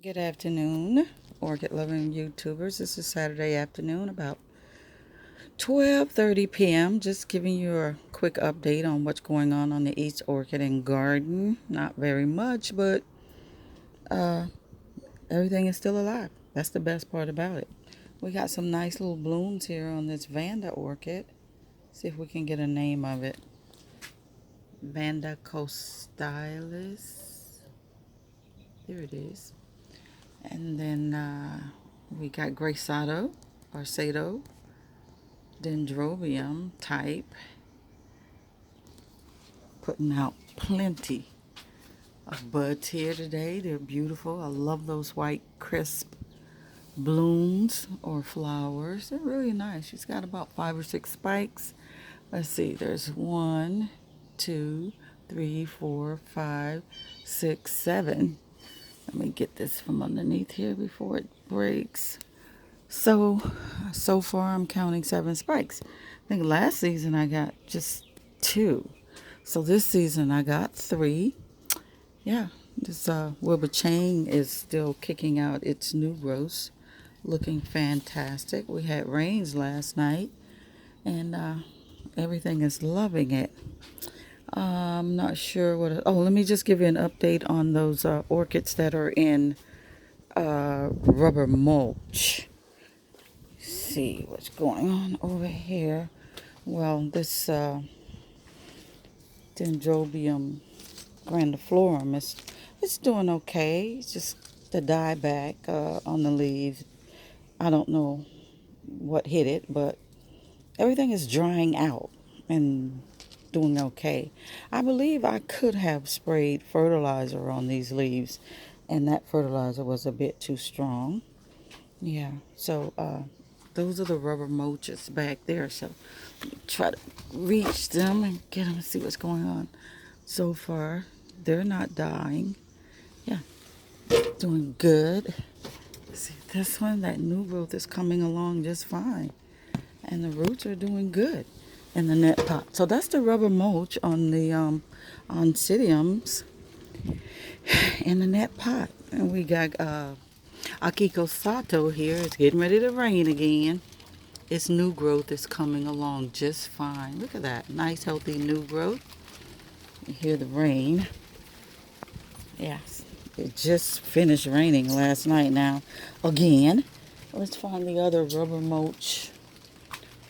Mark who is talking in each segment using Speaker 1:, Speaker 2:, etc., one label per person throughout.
Speaker 1: Good afternoon, orchid loving YouTubers. This is Saturday afternoon, about 12:30 p.m. Just giving you a quick update on what's going on the East Orchid and Garden. Not very much, but uh, everything is still alive. That's the best part about it. We got some nice little blooms here on this Vanda orchid. See if we can get a name of it. Vanda costylis. There it is. And then we got Graysado or Sado, Dendrobium type, putting out plenty of buds here today. They're beautiful. I love those white crisp blooms or flowers. They're really nice. She's got about 5 or 6 spikes. Let's see, there's 1, 2, 3, 4, 5, 6, 7. Let me get this from underneath here before it breaks. So far I'm counting 7 spikes. I think last season I got just 2. So this season I got 3. Yeah, this Wilbur Chain is still kicking out its new growth, looking fantastic. We had rains last night, and everything is loving it. I'm not sure what. Let me just give you an update on those orchids that are in rubber mulch. See what's going on over here. Well, this Dendrobium grandiflorum it's doing okay. It's just the dieback on the leaves. I don't know what hit it, but everything is drying out and doing okay. I believe I could have sprayed fertilizer on these leaves, and that fertilizer was a bit too strong. Yeah, so those are the rubber mulches back there. So try to reach them and get them and see what's going on. So far, they're not dying. Yeah, doing good. See this one, that new growth is coming along just fine, and the roots are doing good in the net pot. So that's the rubber mulch on the oncidiums in the net pot, and we got Akiko Sato here. It's getting ready to rain again. Its new growth is coming along just fine. Look at that. Nice, healthy new growth. You hear the rain. Yes. It just finished raining last night now. Again. Let's find the other rubber mulch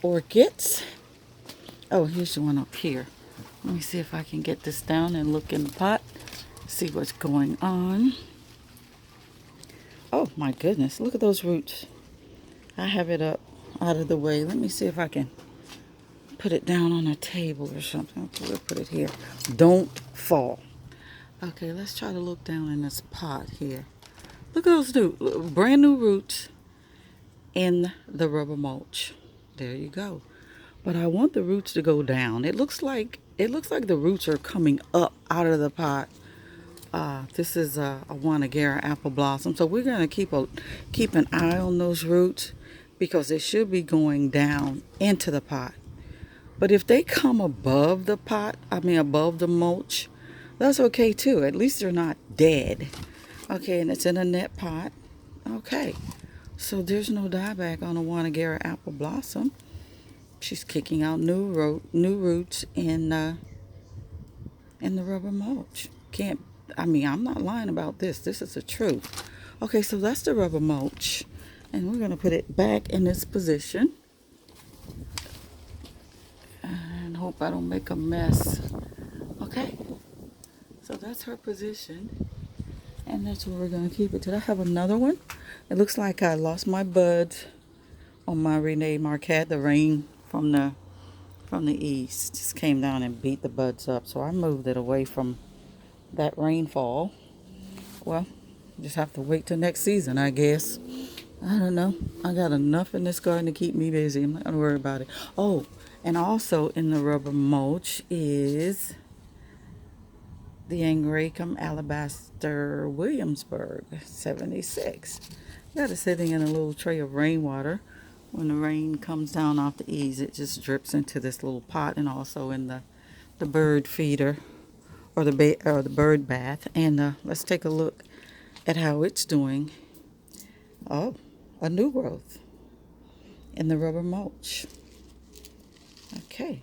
Speaker 1: orchids. Oh, here's the one up here. Let me see if I can get this down and look in the pot. See what's going on. Oh, my goodness. Look at those roots. I have it up out of the way. Let me see if I can put it down on a table or something. Okay, we'll put it here. Don't fall. Okay, let's try to look down in this pot here. Look at those new, brand new roots in the rubber mulch. There you go. But I want the roots to go down. It looks like the roots are coming up out of the pot. This is a Wanagara apple blossom, so we're gonna keep an eye on those roots because they should be going down into the pot. But if they come above the pot, above the mulch, that's okay too. At least they're not dead. Okay, and it's in a net pot. Okay, so there's no dieback on a Wanagara apple blossom. She's kicking out new roots in the rubber mulch. I'm not lying about this. This is the truth. Okay, so that's the rubber mulch, and we're gonna put it back in its position. And hope I don't make a mess. Okay, so that's her position, and that's where we're gonna keep it. Did I have another one? It looks like I lost my buds on my Renee Marquette. The rain from the east just came down and beat the buds up, so I moved it away from that rainfall. Well, just have to wait till next season, I guess. I don't know. I got enough in this garden to keep me busy. I'm not gonna worry about it. Oh, and also in the rubber mulch is the Angraecum alabaster Williamsburg 76. Got it sitting in a little tray of rainwater. When the rain comes down off the eaves, it just drips into this little pot, and also in the bird feeder or the bird bath. And let's take a look at how it's doing. Oh, a new growth in the rubber mulch. Okay.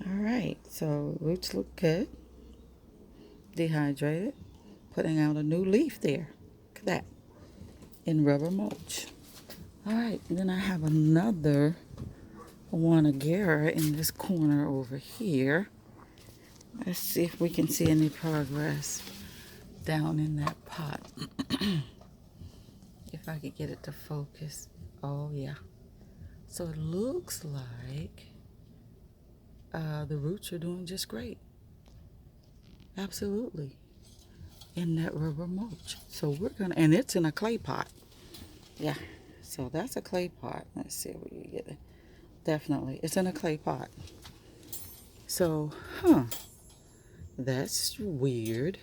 Speaker 1: All right, so roots look good. Dehydrated. Putting out a new leaf there. Look at that. In rubber mulch. All right, and then I have another Wanagera in this corner over here. Let's see if we can see any progress down in that pot. If I could get it to focus. Oh, yeah. So it looks like the roots are doing just great. Absolutely. In that rubber mulch. So we're going to, and it's in a clay pot. Yeah. So that's a clay pot. Let's see if we can get it. Definitely. It's in a clay pot. So, that's weird.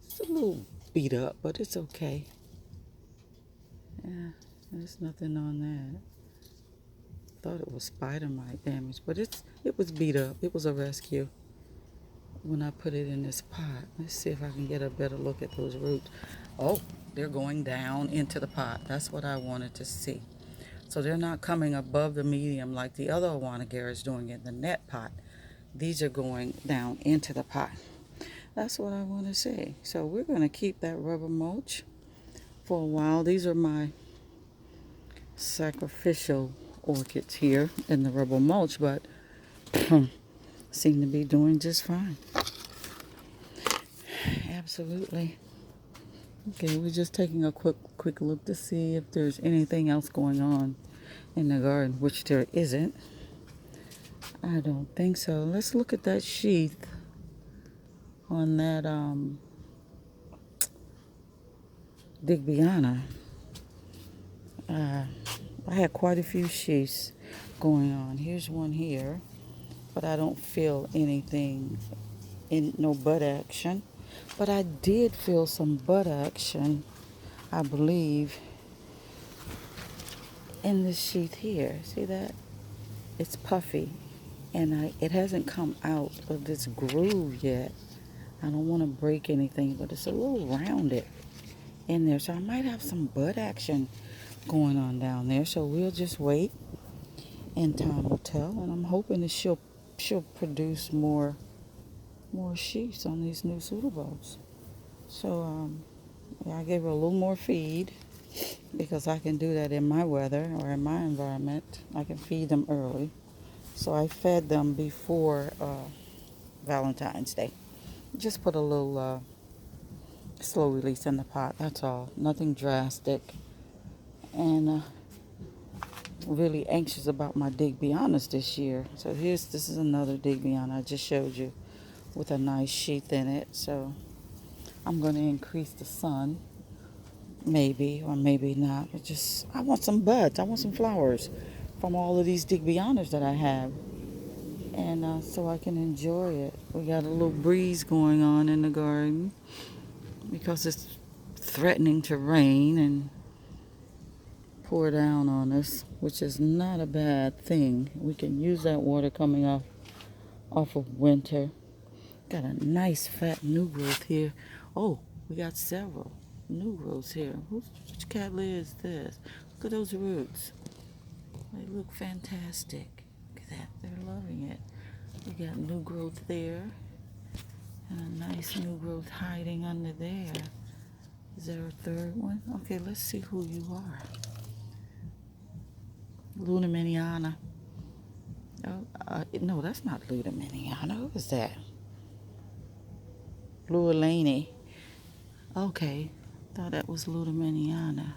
Speaker 1: It's a little beat up, but it's okay. Yeah, there's nothing on that. Thought it was spider mite damage, but it was beat up. It was a rescue when I put it in this pot. Let's see if I can get a better look at those roots. Oh, they're going down into the pot. That's what I wanted to see. So they're not coming above the medium like the other Wanagera is doing in the net pot. These are going down into the pot. That's what I want to say. So we're going to keep that rubber mulch for a while. These are my sacrificial orchids here in the rubber mulch, but seem to be doing just fine. Absolutely. Okay, we're just taking a quick look to see if there's anything else going on in the garden, which there isn't. I don't think so. Let's look at that sheath on that Digbyana. I had quite a few sheaths going on. Here's one here, but I don't feel anything in no bud action. But I did feel some bud action, I believe, in this sheath here. See that? It's puffy, and it hasn't come out of this groove yet. I don't want to break anything, but it's a little rounded in there. So I might have some bud action going on down there. So we'll just wait, and time will tell. And I'm hoping that she'll produce more sheaths on these new pseudobulbs. So yeah, I gave her a little more feed because I can do that in my weather or in my environment. I can feed them early. So I fed them before Valentine's Day. Just put a little slow release in the pot, that's all. Nothing drastic. And really anxious about my Digbianas this year. So this is another Digbiana I just showed you with a nice sheath in it. So I'm going to increase the sun, maybe or maybe not. But I want some buds. I want some flowers from all of these Digbianas that I have. And so I can enjoy it. We got a little breeze going on in the garden because it's threatening to rain and pour down on us, which is not a bad thing. We can use that water coming off of winter. Got a nice fat new growth here. Oh, we got several new growths here. Which cattleya is this? Look at those roots. They look fantastic. Look at that. They're loving it. We got new growth there. And a nice new growth hiding under there. Is there a third one? Okay, let's see who you are. Ludiminiana. Oh, no, that's not Ludiminiana. Who is that? Lualani. Okay, thought that was Ludiminiana.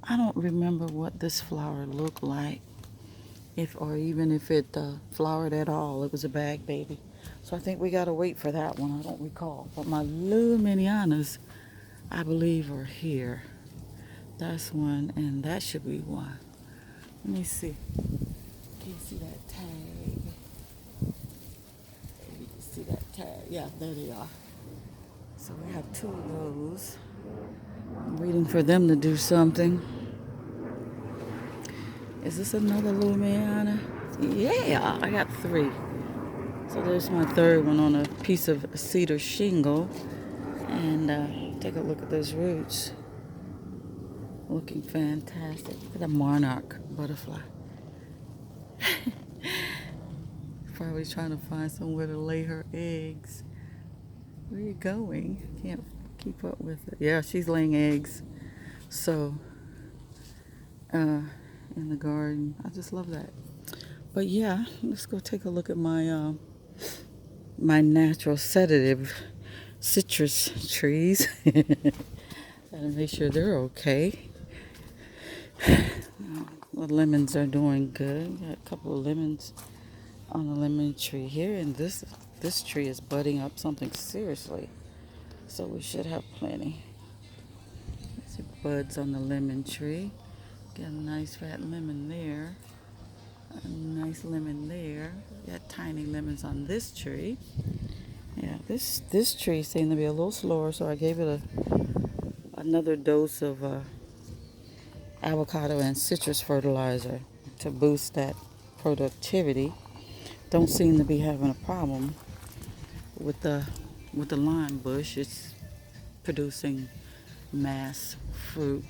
Speaker 1: I don't remember what this flower looked like, or even if it flowered at all. It was a bag baby, so I think we gotta wait for that one. I don't recall, but my Ludiminianas, I believe, are here. That's one, and that should be one. Let me see. Can you see that tag? You can see that tag. Yeah, there they are. So we have two of those. I'm waiting for them to do something. Is this another Ludiminiana? Yeah, I got three. So there's my third one on a piece of cedar shingle. And take a look at those roots. Looking fantastic. Look at the monarch butterfly. Probably trying to find somewhere to lay her eggs. Where are you going? Can't keep up with it. Yeah, she's laying eggs. So, in the garden. I just love that. But yeah, let's go take a look at my natural sedative citrus trees. Gotta make sure they're okay. The lemons are doing good. Got a couple of lemons on the lemon tree here, and this tree is budding up something seriously. So we should have plenty. See buds on the lemon tree. Got a nice fat lemon there. A nice lemon there. Got tiny lemons on this tree. Yeah, this tree seemed to be a little slower, so I gave it another dose of avocado and citrus fertilizer to boost that productivity. Don't seem to be having a problem with the lime bush. It's producing mass fruit.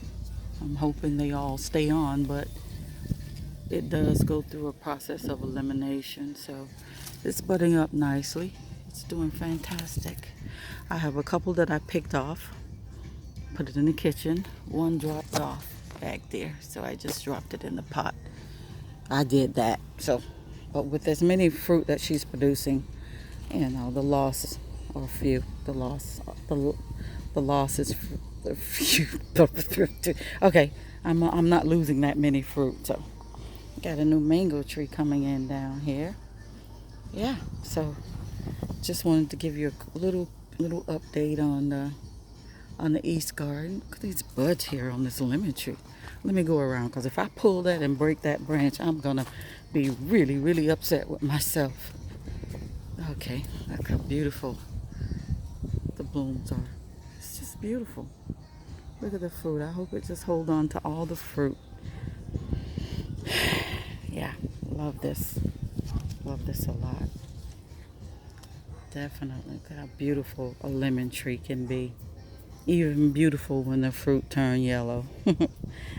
Speaker 1: I'm hoping they all stay on, but it does go through a process of elimination. So it's budding up nicely. It's doing fantastic. I have a couple that I picked off, put it in the kitchen. One dropped off back there, so I just dropped it in the pot. I did that. So, but with as many fruit that she's producing, you know, the loss or few, the loss is few. Okay, I'm not losing that many fruit. So, got a new mango tree coming in down here. Yeah, so just wanted to give you a little update on the east garden. Look at these buds here on this lemon tree. Let me go around, because if I pull that and break that branch, I'm gonna be really upset with myself. Okay, look how beautiful the blooms are. It's just beautiful. Look at the fruit. I hope it just hold on to all the fruit. Yeah, love this. Love this a lot. Definitely. Look how beautiful a lemon tree can be. Even beautiful when the fruit turn yellow.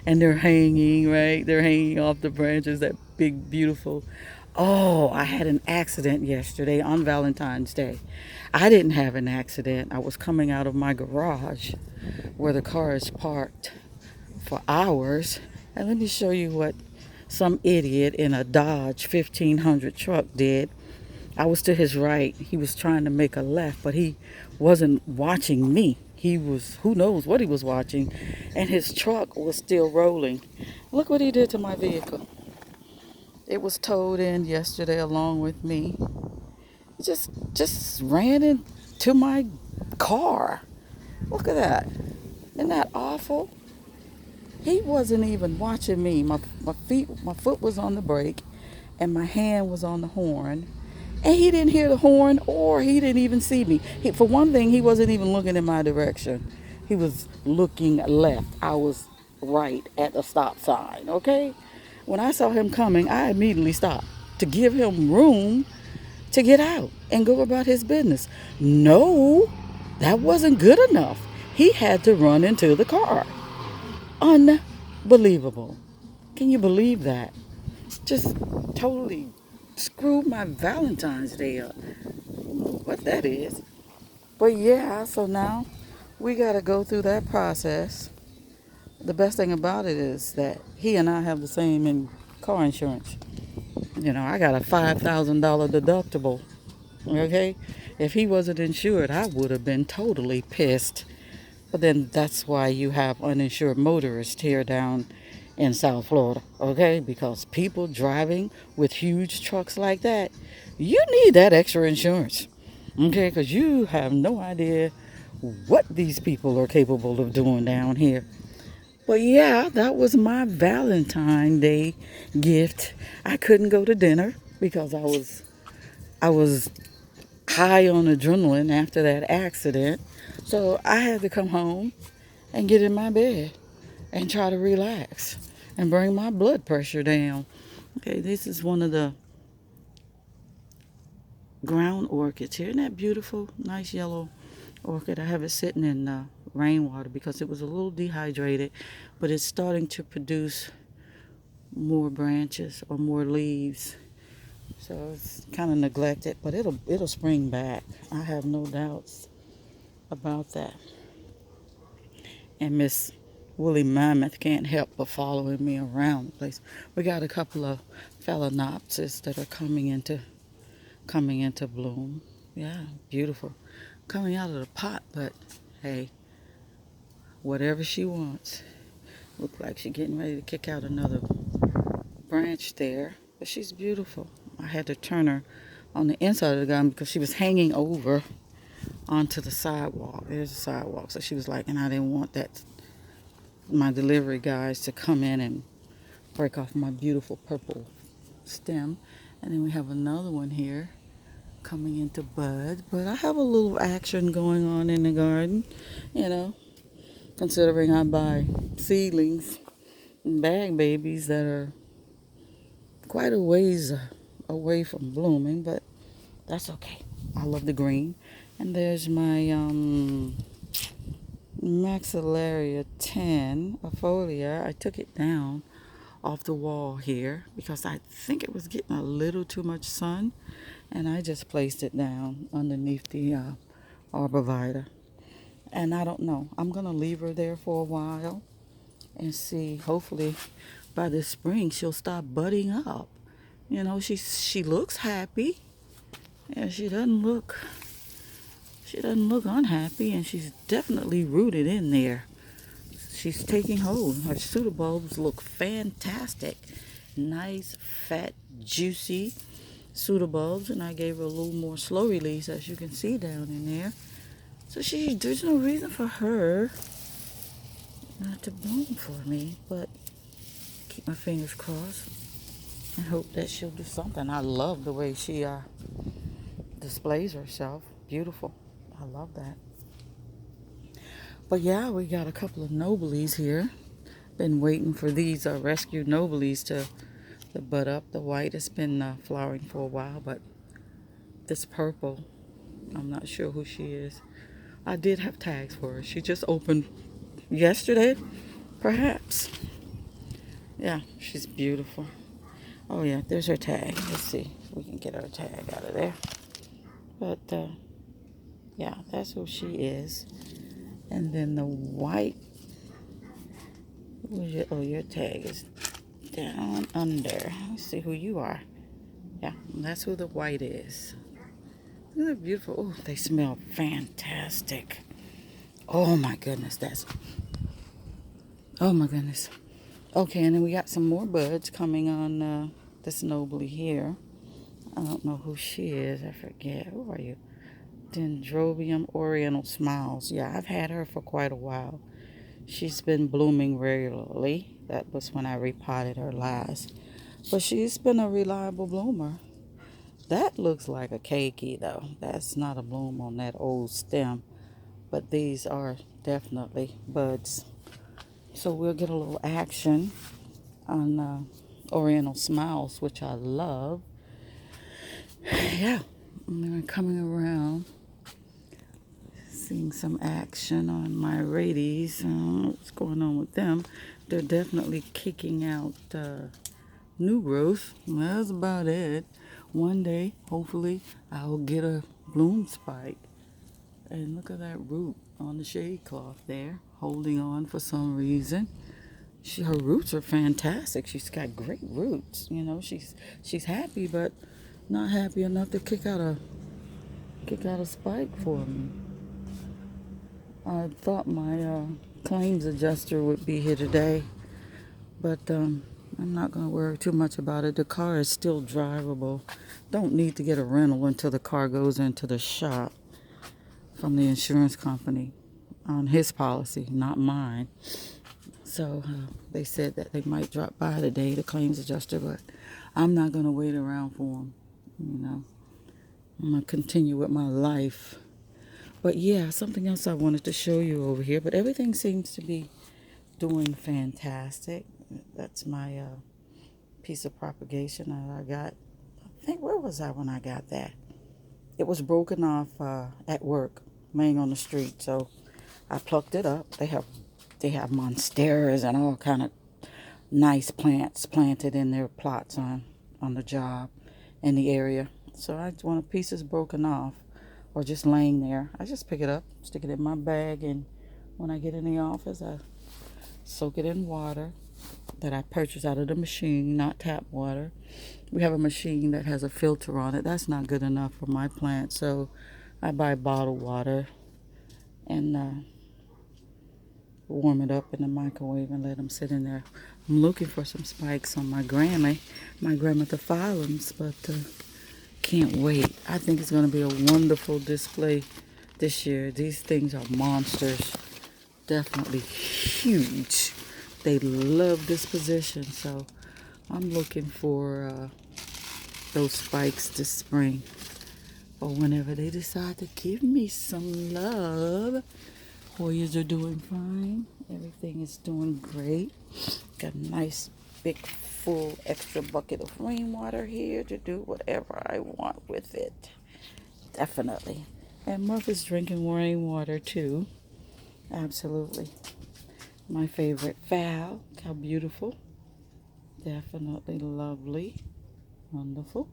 Speaker 1: And they're hanging, right? They're hanging off the branches, that big, beautiful. Oh, I had an accident yesterday on Valentine's Day. I didn't have an accident. I was coming out of my garage where the car is parked for hours. And let me show you what some idiot in a Dodge 1500 truck did. I was to his right. He was trying to make a left, but he wasn't watching me. He was, who knows what he was watching, and his truck was still rolling. Look what he did to my vehicle. It was towed in yesterday along with me. Just ran into my car. Look at that. Isn't that awful? He wasn't even watching me. My foot was on the brake, and my hand was on the horn. And he didn't hear the horn, or he didn't even see me. For one thing, he wasn't even looking in my direction. He was looking left. I was right at the stop sign, okay? When I saw him coming, I immediately stopped to give him room to get out and go about his business. No, that wasn't good enough. He had to run into the car. Unbelievable. Can you believe that? Just totally screwed my Valentine's Day up. I don't know what that is. But yeah, so now we got to go through that process. The best thing about it is that he and I have the same car insurance. You know, I got a $5,000 deductible. Okay? If he wasn't insured, I would have been totally pissed. But then that's why you have uninsured motorists here down in South Florida, okay? Because people driving with huge trucks like that, you need that extra insurance, okay? Because you have no idea what these people are capable of doing down here. But yeah, that was my Valentine's Day gift. I couldn't go to dinner because I was high on adrenaline after that accident. So I had to come home and get in my bed and try to relax and bring my blood pressure down. Okay, this is one of the ground orchids here. Isn't that beautiful? Nice yellow orchid. I have it sitting in rainwater because it was a little dehydrated, but it's starting to produce more branches or more leaves. So it's kind of neglected, but it'll spring back. I have no doubts about that. And Miss Woolly Mammoth can't help but following me around the place. We got a couple of phalaenopsis that are coming into bloom. Yeah, beautiful. Coming out of the pot, but hey, whatever she wants. Look like she's getting ready to kick out another branch there, but she's beautiful. I had to turn her on the inside of the garden because she was hanging over onto the sidewalk. There's a sidewalk, so she was like, and I didn't want that my delivery guys to come in and break off my beautiful purple stem. And then we have another one here coming into bud. But I have a little action going on in the garden, you know, considering I buy seedlings and bag babies that are quite a ways away from blooming, but that's okay. I love the green. And there's my Maxillaria 10 Afolia. I took it down off the wall here because I think it was getting a little too much sun, and I just placed it down underneath the arborvitae. And I don't know. I'm going to leave her there for a while and see. Hopefully by this spring she'll start budding up. You know, she looks happy, and she doesn't look unhappy, and she's definitely rooted in there. She's taking hold. Her pseudobulbs look fantastic. Nice, fat, juicy pseudobulbs, and I gave her a little more slow release, as you can see down in there. So there's no reason for her not to bloom for me, but keep my fingers crossed and hope that she'll do something. I love the way she displays herself. Beautiful. I love that. But yeah, we got a couple of nobelies here. Been waiting for these rescued nobelies to bud up. The white has been flowering for a while, but this purple, I'm not sure who she is. I did have tags for her. She just opened yesterday, perhaps. Yeah, she's beautiful. Oh yeah, there's her tag. Let's see if we can get her tag out of there. But yeah, that's who she is. And then the white, your tag is down under. Let's see who you are. Yeah, that's who the white is. Isn't that beautiful? Oh, they smell fantastic. Oh my goodness, oh my goodness. Okay, and then we got some more buds coming on this nobly here. I don't know who she is. I forget. Who are you? Dendrobium Oriental Smiles. Yeah, I've had her for quite a while. She's been blooming regularly. That was when I repotted her last. But she's been a reliable bloomer. That looks like a keiki, though. That's not a bloom on that old stem. But these are definitely buds. So we'll get a little action on Oriental Smiles, which I love. Yeah, we're coming around, seeing some action on my radies. What's going on with them? They're definitely kicking out new growth. That's about it. One day, hopefully, I'll get a bloom spike. And look at that root on the shade cloth there, holding on for some reason. Her roots are fantastic. She's got great roots. You know, she's happy, but not happy enough to kick out a spike for me. I thought my claims adjuster would be here today, but I'm not going to worry too much about it. The car is still drivable. Don't need to get a rental until the car goes into the shop from the insurance company on his policy, not mine. So they said that they might drop by today, the claims adjuster, but I'm not going to wait around for them. You know, I'm going to continue with my life. But yeah, something else I wanted to show you over here, but everything seems to be doing fantastic. That's my piece of propagation that I got. I think, where was I when I got that? It was broken off at work laying on the street. So I plucked it up. They have monsteras and all kind of nice plants planted in their plots on the job in the area. So when a piece is broken off or just laying there, I just pick it up, stick it in my bag, and when I get in the office, I soak it in water that I purchased out of the machine, not tap water. We have a machine that has a filter on it. That's not good enough for my plant, so I buy bottled water and warm it up in the microwave and let them sit in there. I'm looking for some spikes on my grammatophyllums, but can't wait. I think it's going to be a wonderful display this year. These things are monsters. Definitely huge. They love this position, so I'm looking for those spikes this spring or whenever they decide to give me some love. Hoyas are doing fine. Everything is doing great. Got a nice big full extra bucket of rainwater here to do whatever I want with it. Definitely. And Muff is drinking rainwater too. Absolutely. My favorite Val. How beautiful. Definitely lovely. Wonderful.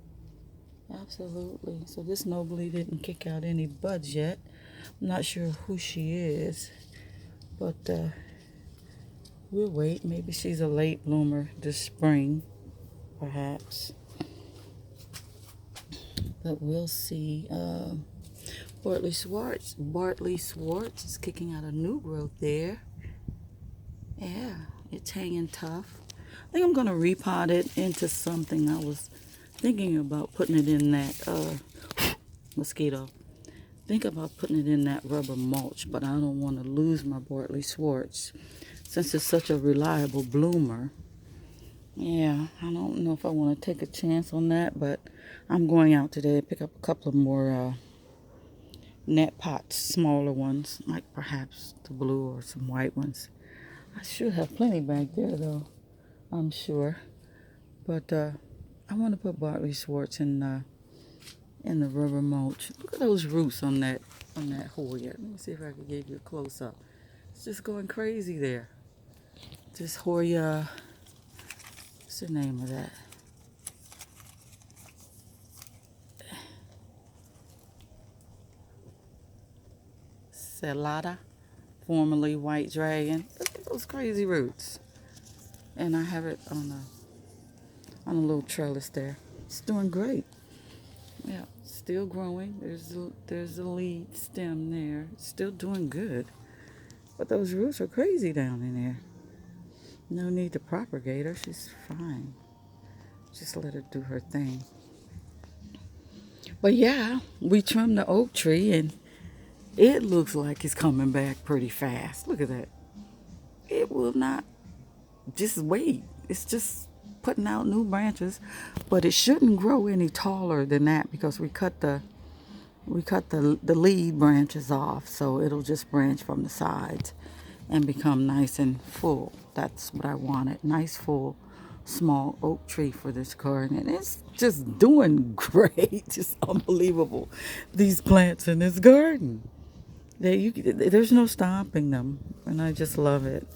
Speaker 1: Absolutely. So this Nobly didn't kick out any buds yet. I'm not sure who she is, but we'll wait. Maybe she's a late bloomer this spring, perhaps. But we'll see. Bartley Swartz is kicking out a new growth there. Yeah, it's hanging tough. I think I'm going to repot it into something. I was thinking about putting it in that mosquito. Think about putting it in that rubber mulch, but I don't want to lose my Bartley Swartz since it's such a reliable bloomer. Yeah, I don't know if I want to take a chance on that, but I'm going out today to pick up a couple of more net pots, smaller ones, like perhaps the blue or some white ones. I should have plenty back there, though, I'm sure. But I want to put Bartley Swartz in the rubber mulch. Look at those roots on that Hoya. Let me see if I can give you a close up. It's just going crazy there. This Hoya, what's the name of that? Celada, formerly White Dragon. Look at those crazy roots. And I have it on a little trellis there. It's doing great. Yeah, still growing. There's the lead stem there. It's still doing good. But those roots are crazy down in there. No need to propagate her. She's fine. Just let her do her thing. But yeah, we trimmed the oak tree and it looks like it's coming back pretty fast. Look at that. It will not just wait. It's just putting out new branches, but it shouldn't grow any taller than that because we cut the lead branches off, so it'll just branch from the sides and become nice and full. That's what I wanted. Nice full small oak tree for this garden, and it's just doing great. Just unbelievable, these plants in this garden. There's no stopping them, and I just love it.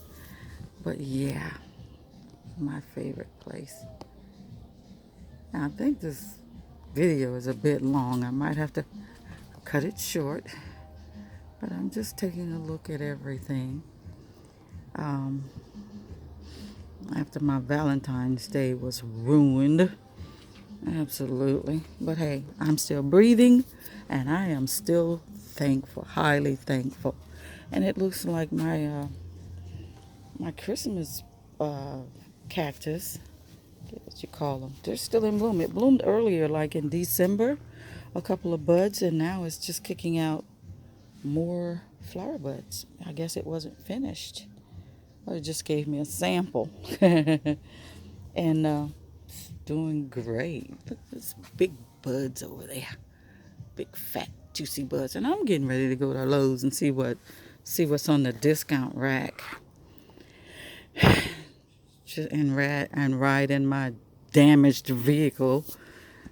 Speaker 1: But yeah, my favorite place. Now, I think this video is a bit long. I might have to cut it short, but I'm just taking a look at everything. After my Valentine's Day was ruined. Absolutely. But hey, I'm still breathing, and I am still thankful, highly thankful. And it looks like my Christmas cactus, what you call them, they're still in bloom. It bloomed earlier, like in December, a couple of buds, and now it's just kicking out more flower buds. I guess it wasn't finished. Or it just gave me a sample. And it's doing great. Look at those big buds over there. Big, fat, juicy buds. And I'm getting ready to go to Lowe's and see what's on the discount rack. And ride in my damaged vehicle.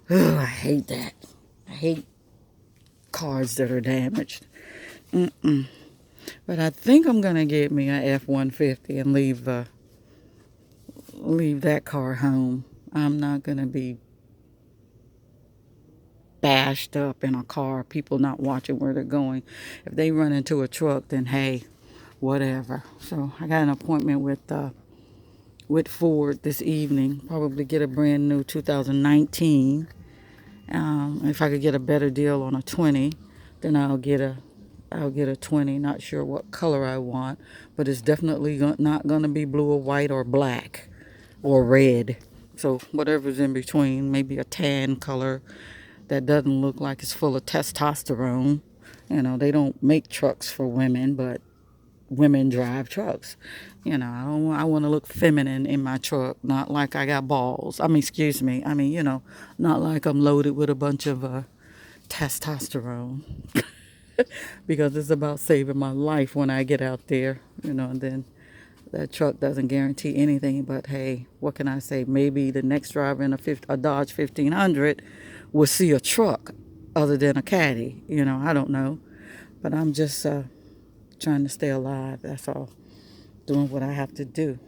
Speaker 1: Ugh, I hate that. I hate cars that are damaged. Mm-mm. But I think I'm gonna get me a F-150 and leave that car home. I'm not gonna be bashed up in a car, people not watching where they're going. If they run into a truck, then hey, whatever. So I got an appointment with Ford this evening. Probably get a brand new 2019. If I could get a better deal on a 20, then I'll get a 20. Not sure what color I want, but it's definitely not going to be blue or white or black or red. So whatever's in between, maybe a tan color that doesn't look like it's full of testosterone. You know, they don't make trucks for women, but women drive trucks. You know, I want to look feminine in my truck, not like I got balls. I mean, excuse me. I mean, not like I'm loaded with a bunch of testosterone. Because it's about saving my life when I get out there, and then that truck doesn't guarantee anything. But hey, what can I say? Maybe the next driver in a Dodge 1500 will see a truck other than a caddy. I don't know. But I'm just trying to stay alive. That's all. Doing what I have to do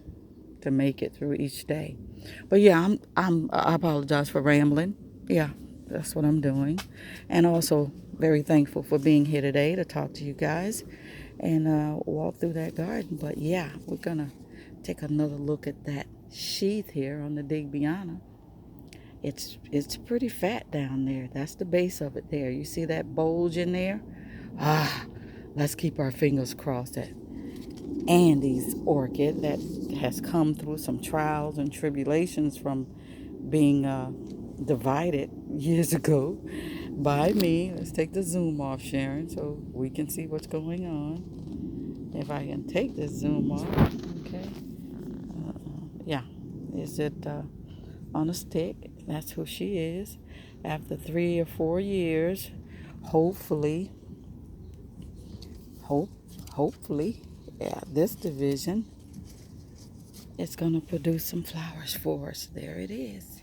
Speaker 1: to make it through each day. But yeah, I apologize for rambling. Yeah, that's what I'm doing. And also very thankful for being here today to talk to you guys and walk through that garden. But yeah, we're going to take another look at that sheath here on the Digbyana. It's pretty fat down there. That's the base of it there. You see that bulge in there? Let's keep our fingers crossed that Andy's orchid that has come through some trials and tribulations from being divided years ago by me. Let's take the zoom off, Sharon, so we can see what's going on. If I can take this zoom off, okay. Yeah, is it on a stick? That's who she is. After 3 or 4 years, hopefully, hopefully, yeah, this division it's going to produce some flowers for us. There it is.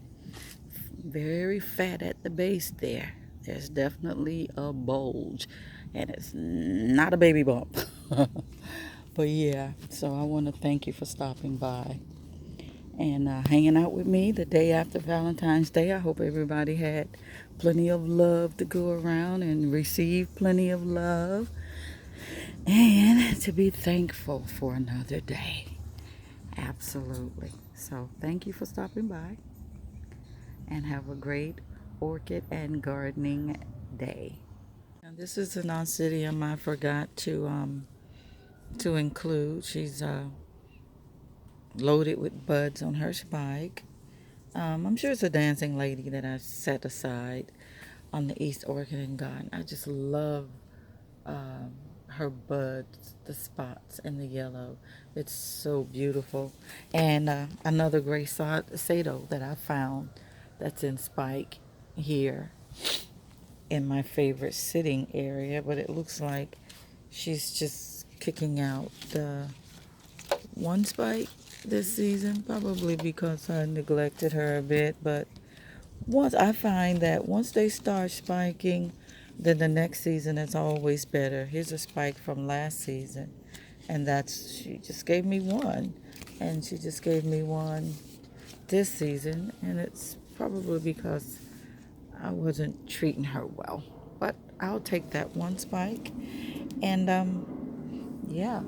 Speaker 1: Very fat at the base there. There's definitely a bulge. And it's not a baby bump. But yeah, so I want to thank you for stopping by and hanging out with me the day after Valentine's Day. I hope everybody had plenty of love to go around and receive plenty of love. And to be thankful for another day. Absolutely. So thank you for stopping by and have a great orchid and gardening day. Now, this is an oncidium I forgot to include. She's loaded with buds on her spike. I'm sure it's a dancing lady that I set aside on the East Orchid and Garden. I just love her buds, the spots, and the yellow. It's so beautiful. And another gray sado that I found that's in spike here in my favorite sitting area, but it looks like she's just kicking out the one spike this season, probably because I neglected her a bit. But I find that once they start spiking, then the next season is always better. Here's a spike from last season, and she just gave me one, and she just gave me one this season, and it's probably because I wasn't treating her well. But I'll take that one spike, and yeah,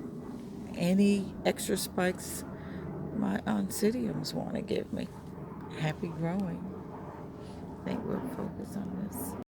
Speaker 1: any extra spikes my oncidiums want to give me. Happy growing. I think we'll focus on this.